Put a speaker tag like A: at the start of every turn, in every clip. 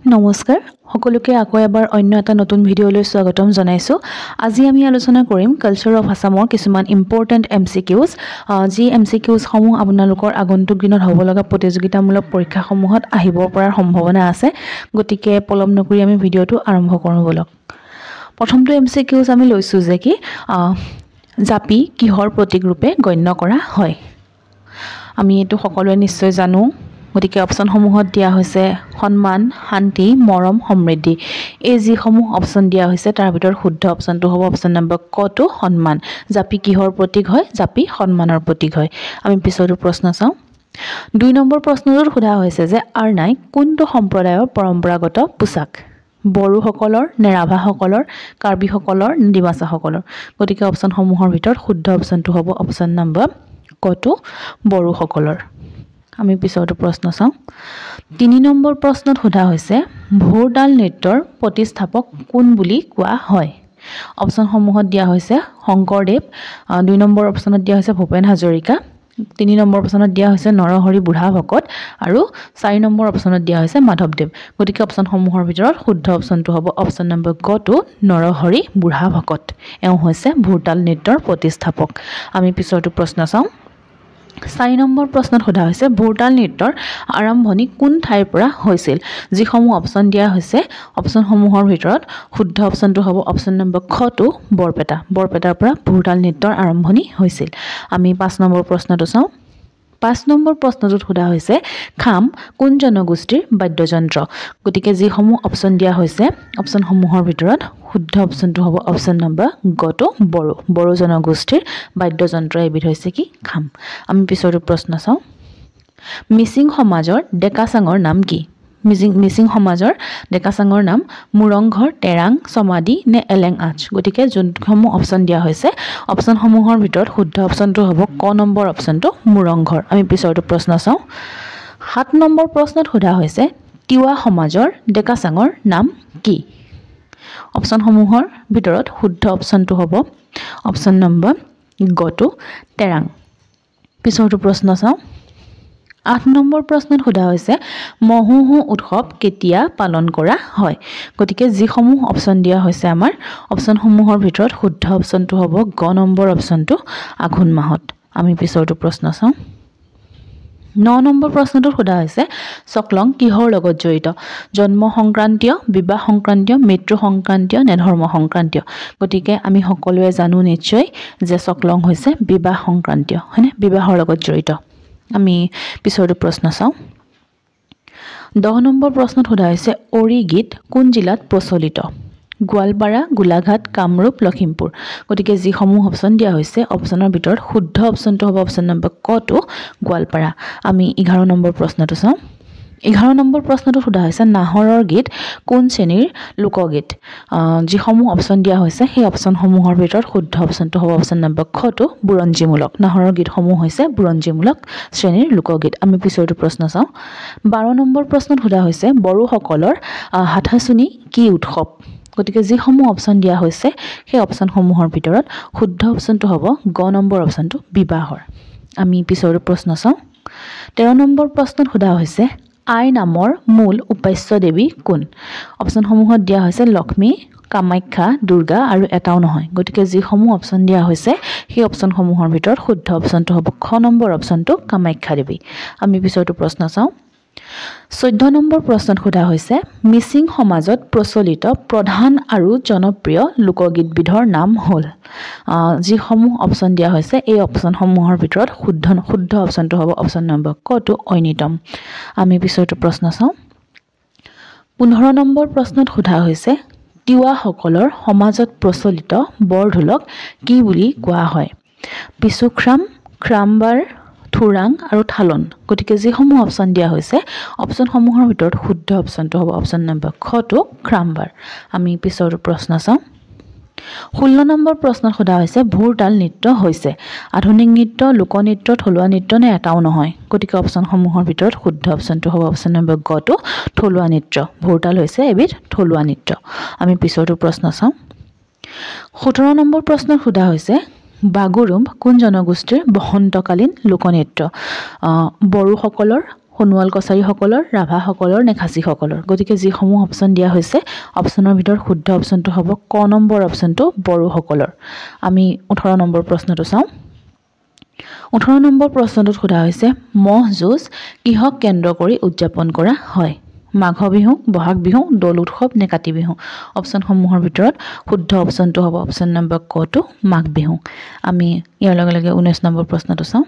A: নমস্কাৰ সকলোকে আকৌ এবাৰ অন্য এটা নতুন ভিডিঅলৈ স্বাগতম জনাইছো। আজি আমি আলোচনা কৰিম কালচাৰ অফ আসামৰ কিছুমান ইম্পৰ্টেন্ট এমসিকিউজ যি এমসিকিউজ সমূহ আপোনালোকৰ আগন্তুক দিনত হ'ব লগা প্ৰতিযোগিতামূলক পৰীক্ষাসমূহত আহিব পৰাৰ সম্ভাৱনা আছে। গতিকে পলম নকৰি আমি ভিডিঅটো আৰম্ভ কৰোঁ বলক। প্ৰথমটো এমসিকিউজ আমি লৈছো যে কি জাপি কিহৰ প্ৰতীক ৰূপে গণ্য কৰা হয়। আমি এটো সকলোৱে নিশ্চয় জানো। গতিকে অপশনসমূহত দিয়া হৈছে সন্মান, শান্তি, মৰম, সমৃদ্ধি। এই যিসমূহ অপশন দিয়া হৈছে তাৰ ভিতৰত শুদ্ধ অপশনটো হ'ব অপশন নম্বৰ কটো সন্মান। জাপি কিহৰ প্ৰতীক হয়? জাপি সন্মানৰ প্ৰতীক হয়। আমি পিছৰটো প্ৰশ্ন চাওঁ। ২ নম্বৰ প্ৰশ্নটোত সোধা হৈছে যে আৰনাই কোনটো সম্প্ৰদায়ৰ পৰম্পৰাগত পোছাক? বড়োসকলৰ, নে ৰাভাসকলৰ, কাৰ্বিসকলৰ, ডিমাছাসকলৰ? গতিকে অপশনসমূহৰ ভিতৰত শুদ্ধ অপশনটো হ'ব অপশন নম্বৰ কটো বড়োসকলৰ। আমি পিছৰটো প্ৰশ্ন চাওঁ। ৩ নম্বৰ প্ৰশ্নত সোধা হৈছে ভোৰতাল নৃত্যৰ প্ৰতিষ্ঠাপক কোন বুলি কোৱা হয়? অপশনসমূহত দিয়া হৈছে শংকৰদেৱ, ২ নম্বৰ অপশনত দিয়া হৈছে ভূপেন হাজৰিকা, ৩ নম্বৰ অপশনত দিয়া হৈছে নৰহৰি বুঢ়াভকত আৰু ৪ নম্বৰ অপশনত দিয়া হৈছে মাধৱদেৱ। গতিকে অপশনসমূহৰ ভিতৰত শুদ্ধ অপশনটো হ'ব অপশন নম্বৰ কটো নৰহৰি বুঢ়াভকত। এওঁ হৈছে ভোৰতাল নৃত্যৰ প্ৰতিষ্ঠাপক। আমি পিছৰটো প্ৰশ্ন চাওঁ। ৪ নম্বৰ প্ৰশ্নত সোধা হৈছে ভোৰতাল নৃত্যৰ আৰম্ভণি কোন ঠাইৰ পৰা হৈছিল? যিসমূহ অপশন দিয়া হৈছে অপশনসমূহৰ ভিতৰত শুদ্ধ অপশনটো হ'ব অপশন নম্বৰ খটো বৰপেটা। বৰপেটাৰ পৰা ভোৰতাল নৃত্যৰ আৰম্ভণি হৈছিল। আমি ৫ নম্বৰ প্ৰশ্নটো চাওঁ। ৫ নম্বৰ প্ৰশ্নটোত সোধা হৈছে খাম কোন জনগোষ্ঠীৰ বাদ্যযন্ত্ৰ? গতিকে যিসমূহ অপশন দিয়া হৈছে অপশনসমূহৰ ভিতৰত শুদ্ধ অপশনটো হ'ব অপশন নম্বৰ গটো বড়ো। বড়ো জনগোষ্ঠীৰ বাদ্যযন্ত্ৰ এবিধ হৈছে কি খাম। আমি পিছৰটো প্ৰশ্ন চাওঁ। মিচিং সমাজৰ ডেকাচাঙৰ নাম কি? মিচিং সমাজৰ ডেকাচাঙৰ নাম মুৰংঘৰ, টেৰাং, সমাধি নে এলেং আঁচ? গতিকে যোনসমূহ অপশন দিয়া হৈছে অপশনসমূহৰ ভিতৰত শুদ্ধ অপশনটো হ'ব ক নম্বৰ অপশনটো মুৰংঘৰ। আমি পিছৰটো প্ৰশ্ন চাওঁ। ৭ নম্বৰ প্ৰশ্নত সোধা হৈছে তিৱা সমাজৰ ডেকাচাঙৰ নাম কি? অপশনসমূহৰ ভিতৰত শুদ্ধ অপশনটো হ'ব অপশন নম্বৰ গটো টেৰাং। পিছৰটো প্ৰশ্ন চাওঁ। ৮ নম্বৰ প্ৰশ্নত সোধা হৈছে মহোহো উৎসৱ কেতিয়া পালন কৰা হয়? গতিকে যিসমূহ অপশন দিয়া হৈছে আমাৰ অপশনসমূহৰ ভিতৰত শুদ্ধ অপশনটো হ'ব গ নম্বৰ অপশনটো আঘোণ মাহত। আমি পিছৰটো প্ৰশ্ন চাওঁ। ৯ নম্বৰ প্ৰশ্নটোত সোধা হৈছে চকলং কিহৰ লগত জড়িত? জন্ম সংক্ৰান্তীয়, বিবাহ সংক্ৰান্তীয়, মৃত্যু সংক্ৰান্তীয় নে ধৰ্ম সংক্ৰান্তীয়? গতিকে আমি সকলোৱে জানো নিশ্চয় যে চকলং হৈছে বিবাহ সংক্ৰান্তীয়, হয়নে? বিবাহৰ লগত জড়িত। আমি পিছৰটো প্ৰশ্ন চাওঁ। ১০ নম্বৰ প্ৰশ্নত সোধা হৈছে অৰি গীত কোন জিলাত প্ৰচলিত? গোৱালপাৰা, গোলাঘাট, কামৰূপ, লখিমপুৰ। গতিকে যিসমূহ অপশন দিয়া হৈছে অপশনৰ ভিতৰত শুদ্ধ অপশনটো হ'ব অপশন নম্বৰ কটো গোৱালপাৰা। আমি ১১ নম্বৰ প্ৰশ্নটো চাওঁ। ১১ নম্বৰ প্ৰশ্নটো সোধা হৈছে নাহৰৰ গীত কোন শ্ৰেণীৰ লোকগীত? যিসমূহ অপশন দিয়া হৈছে সেই অপশনসমূহৰ ভিতৰত শুদ্ধ অপশনটো হ'ব অপশন নম্বৰ খটো বুৰঞ্জীমূলক। নাহৰৰ গীতসমূহ হৈছে বুৰঞ্জীমূলক শ্ৰেণীৰ লোকগীত। আমি পিছৰটো প্ৰশ্ন চাওঁ। ১২ নম্বৰ প্ৰশ্নত সোধা হৈছে বড়োসকলৰ হাথাচুনি কি উৎসৱ? গতিকে যিসমূহ অপশন দিয়া হৈছে সেই অপশনসমূহৰ ভিতৰত শুদ্ধ অপশনটো হ'ব গ নম্বৰ অপশনটো বিবাহৰ। আমি পিছৰটো প্ৰশ্ন চাওঁ। ১৩ নম্বৰ প্ৰশ্নত সোধা হৈছে আই নামৰ মূল উপাস্য দেৱী কোন? অপশনসমূহত দিয়া হৈছে লক্ষ্মী, কামাখ্যা, দুৰ্গা আৰু এটাও নহয়। গতিকে যিসমূহ অপশন দিয়া হৈছে সেই অপশনসমূহৰ ভিতৰত শুদ্ধ অপশনটো হ'ব খ নম্বৰ অপশনটো কামাখ্যা দেৱী। আমি পিছৰটো প্ৰশ্ন চাওঁ। ১৪ নম্বৰ প্ৰশ্নত সোধা হৈছে মিচিং সমাজত প্ৰচলিত প্ৰধান আৰু জনপ্ৰিয় লোকগীতবিধৰ নাম হ'ল? যিসমূহ অপশন দিয়া হৈছে এই অপশনসমূহৰ ভিতৰত শুদ্ধ অপশনটো হ'ব অপশন নম্বৰ কটো ঐনিতম। আমি পিছৰটো প্ৰশ্ন চাওঁ। ১৫ নম্বৰ প্ৰশ্নত সোধা হৈছে তিৱাসকলৰ সমাজত প্ৰচলিত বৰঢোলক কি বুলি কোৱা হয়? পিছুখ্ৰাম, খ্ৰামবাৰ, থোৰাং আৰু থালন। গতিকে যিসমূহ অপশন দিয়া হৈছে অপশনসমূহৰ ভিতৰত শুদ্ধ অপশনটো হ'ব অপশন নম্বৰ খটো খ্ৰামবাৰ। আমি পিছৰটো প্ৰশ্ন চাওঁ। ১৬ নম্বৰ প্ৰশ্নত সোধা হৈছে ভোৰতাল নৃত্য হৈছে আধুনিক নৃত্য, লোকনৃত্য, থলুৱা নৃত্য নে এটাও নহয়? গতিকে অপশনসমূহৰ ভিতৰত শুদ্ধ অপশনটো হ'ব অপশন নম্বৰ গটো থলুৱা নৃত্য। ভোৰতাল হৈছে এবিধ থলুৱা নৃত্য। আমি পিছৰটো প্ৰশ্ন চাওঁ। ১৭ নম্বৰ প্ৰশ্নত সোধা হৈছে বাগুৰুম কোন জনগোষ্ঠীৰ বসন্তকালীন লোকনৃত্য? বড়োসকলৰ, সোণোৱাল কছাৰীসকলৰ, ৰাভাসকলৰ নে খাচীসকলৰ? গতিকে যিসমূহ অপশ্যন দিয়া হৈছে অপশ্যনৰ ভিতৰত শুদ্ধ অপশ্যনটো হ'ব ক নম্বৰ অপশ্যনটো বড়োসকলৰ। আমি 18 নম্বৰ প্ৰশ্নটো চাওঁ। 18 নম্বৰ প্ৰশ্নটোত সোধা হৈছে মহ যুঁজ কিহক কেন্দ্ৰ কৰি উদযাপন কৰা হয়? মাঘ বিহু, বহাগ বিহু, দৌল উৎসৱ নে কাতি বিহু? অপশ্যনসমূহৰ ভিতৰত শুদ্ধ অপশ্যনটো হ'ব অপশ্যন নম্বৰ কটো মাঘ বিহু। আমি ইয়াৰ লগে লগে 19 নম্বৰ প্ৰশ্নটো চাওঁ।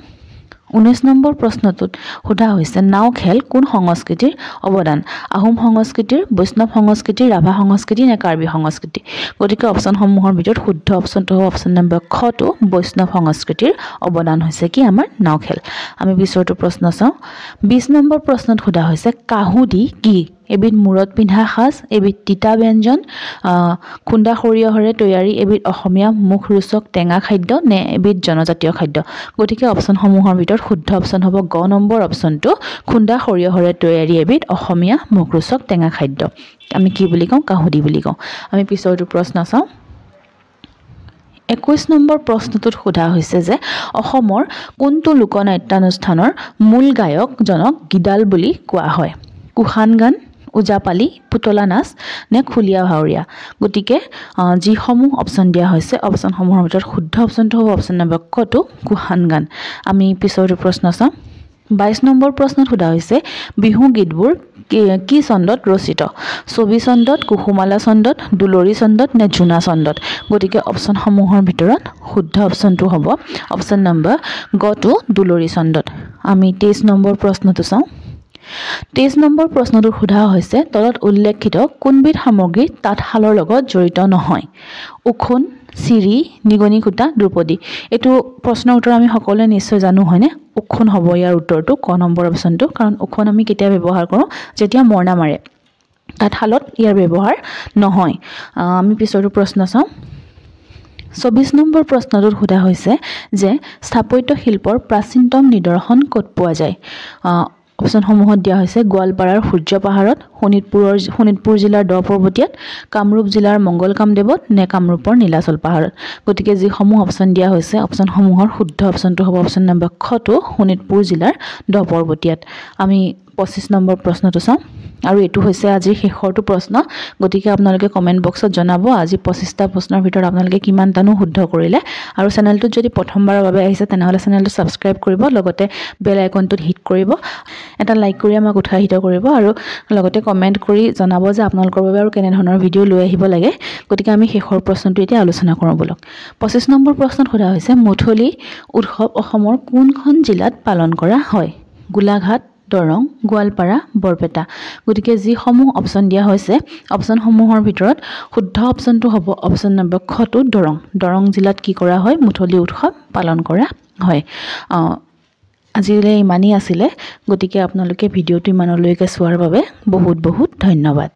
A: 19 নম্বৰ প্ৰশ্নটোত সোধা হৈছে নাও খেল কোন সংস্কৃতিৰ অৱদান? আহোম সংস্কৃতিৰ, বৈষ্ণৱ সংস্কৃতিৰ, ৰাভা সংস্কৃতি নে কাৰ্বি সংস্কৃতি? গতিকে অপশ্যনসমূহৰ ভিতৰত শুদ্ধ অপশ্যনটো হ'ব অপশ্যন নম্বৰ খটো বৈষ্ণৱ সংস্কৃতিৰ অৱদান হৈছে কি আমাৰ নাও খেল। আমি পিছৰটো প্ৰশ্ন চাওঁ। 20 নম্বৰ প্ৰশ্নত সোধা হৈছে কাহুদি কি? এবিধ মূৰত পিন্ধা সাজ, এবিধ তিতা ব্যঞ্জন, খুন্দা সৰিয়হৰে তৈয়াৰী এবিধ অসমীয়া মুখৰোচক টেঙা খাদ্য নে এবিধ জনজাতীয় খাদ্য? গতিকে অপশ্যনসমূহৰ ভিতৰত শুদ্ধ অপশ্যন হ'ব গ নম্বৰ অপশ্যনটো খুন্দা সৰিয়হৰে তৈয়াৰী এবিধ অসমীয়া মুখৰোচক টেঙা খাদ্য। আমি কি বুলি কওঁ? কাহুদি বুলি কওঁ। আমি পিছৰটো প্ৰশ্ন চাওঁ। 21 নম্বৰ প্ৰশ্নটোত সোধা হৈছে যে অসমৰ কোনটো লোকনাট্যানুষ্ঠানৰ মূল গায়কজনক গীদাল বুলি কোৱা হয়? কুশান গান, ওজাপালি, পুতলা নাচ নে খুলীয়া ভাৱৰীয়া? গতিকে যিসমূহ অপশ্যন দিয়া হৈছে অপশ্যনসমূহৰ ভিতৰত শুদ্ধ অপশ্যনটো হ'ব অপশ্যন নম্বৰ কটো কুশান গান। আমি পিছৰটো প্ৰশ্ন চাওঁ। 22 নম্বৰ প্ৰশ্নত সোধা হৈছে বিহু গীতবোৰ কি চন্দত ৰচিত? ছবি চন্দত, কুসুমালা চন্দত, দুলৰী চন্দত নে জোনা চন্দত? গতিকে অপশ্যনসমূহৰ ভিতৰত শুদ্ধ অপশ্যনটো হ'ব অপশ্যন নম্বৰ গটো দুলৰী চন্দত। আমি 23 নম্বৰ প্ৰশ্নটো চাওঁ। 23 নম্বৰ প্ৰশ্নটো সোধা হৈছে তলত উল্লেখিত কোনবিধ সামগ্ৰী তাঁতশালৰ লগত জড়িত নহয়? উখোন, চিৰি, নিগনি সূতা, দ্ৰুপদী। এইটো প্ৰশ্নৰ উত্তৰ আমি সকলোৱে নিশ্চয় জানো হয়নে? উখোন হ'ব ইয়াৰ উত্তৰটো ক নম্বৰ অপশ্যনটো। কাৰণ উখোন আমি কেতিয়া ব্যৱহাৰ কৰোঁ? যেতিয়া মৰণা মাৰে। তাঁতশালত ইয়াৰ ব্যৱহাৰ নহয়। আমি পিছৰটো প্ৰশ্ন চাওঁ। 24 নম্বৰ প্ৰশ্নটোত সোধা হৈছে যে স্থাপত্য শিল্পৰ প্ৰাচীনতম নিদৰ্শন ক'ত পোৱা যায়? অপশ্যনসমূহত দিয়া হৈছে গোৱালপাৰাৰ সূৰ্য পাহাৰত, শোণিতপুৰ জিলাৰ দ পৰ্বতীয়াত, কামৰূপ জিলাৰ মংগল কামদেৱত নে কামৰূপৰ নীলাচল পাহাৰত? গতিকে যিসমূহ অপশ্যন দিয়া হৈছে অপশ্যনসমূহৰ শুদ্ধ অপশ্যনটো হ'ব অপশ্যন নম্বৰ খটো শোণিতপুৰ জিলাৰ দ পৰ্বতীয়াত। আমি 25 নম্বৰ প্ৰশ্নটো চাওঁ আৰু এইটো হৈছে আজিৰ শেষৰটো প্ৰশ্ন। গতিকে আপোনালোকে কমেণ্ট বক্সত জনাব আজি 25টা প্ৰশ্নৰ ভিতৰত আপোনালোকে কিমানটানো শুদ্ধ কৰিলে। আৰু চেনেলটোত যদি প্ৰথমবাৰৰ বাবে আহিছে তেনেহ'লে চেনেলটো ছাবস্ক্ৰাইব কৰিব, লগতে বেল আইকনটোত হিট কৰিব, এটা লাইক কৰি আমাক উৎসাহিত কৰিব আৰু লগতে কমেণ্ট কৰি জনাব যে আপোনালোকৰ বাবে আৰু কেনেধৰণৰ ভিডিঅ' লৈ আহিব লাগে। গতিকে আমি শেষৰ প্ৰশ্নটো এতিয়া আলোচনা কৰোঁ বলক। 25 নম্বৰ প্ৰশ্নত সোধা হৈছে মথলি উৎসৱ অসমৰ কোনখন জিলাত পালন কৰা হয়? গোলাঘাট, দৰং, গোৱালপাৰা, বৰপেটা। গতিকে যিসমূহ অপশ্যন দিয়া হৈছে অপশ্যনসমূহৰ ভিতৰত শুদ্ধ অপশ্যনটো হ'ব অপশ্যন নম্বৰ খটো দৰং। দৰং জিলাত কি কৰা হয়? মুথলি উৎসৱ পালন কৰা হয়। আজিলৈ ইমানেই আছিলে। গতিকে আপোনালোকে ভিডিঅ'টো ইমানলৈকে চোৱাৰ বাবে বহুত বহুত ধন্যবাদ।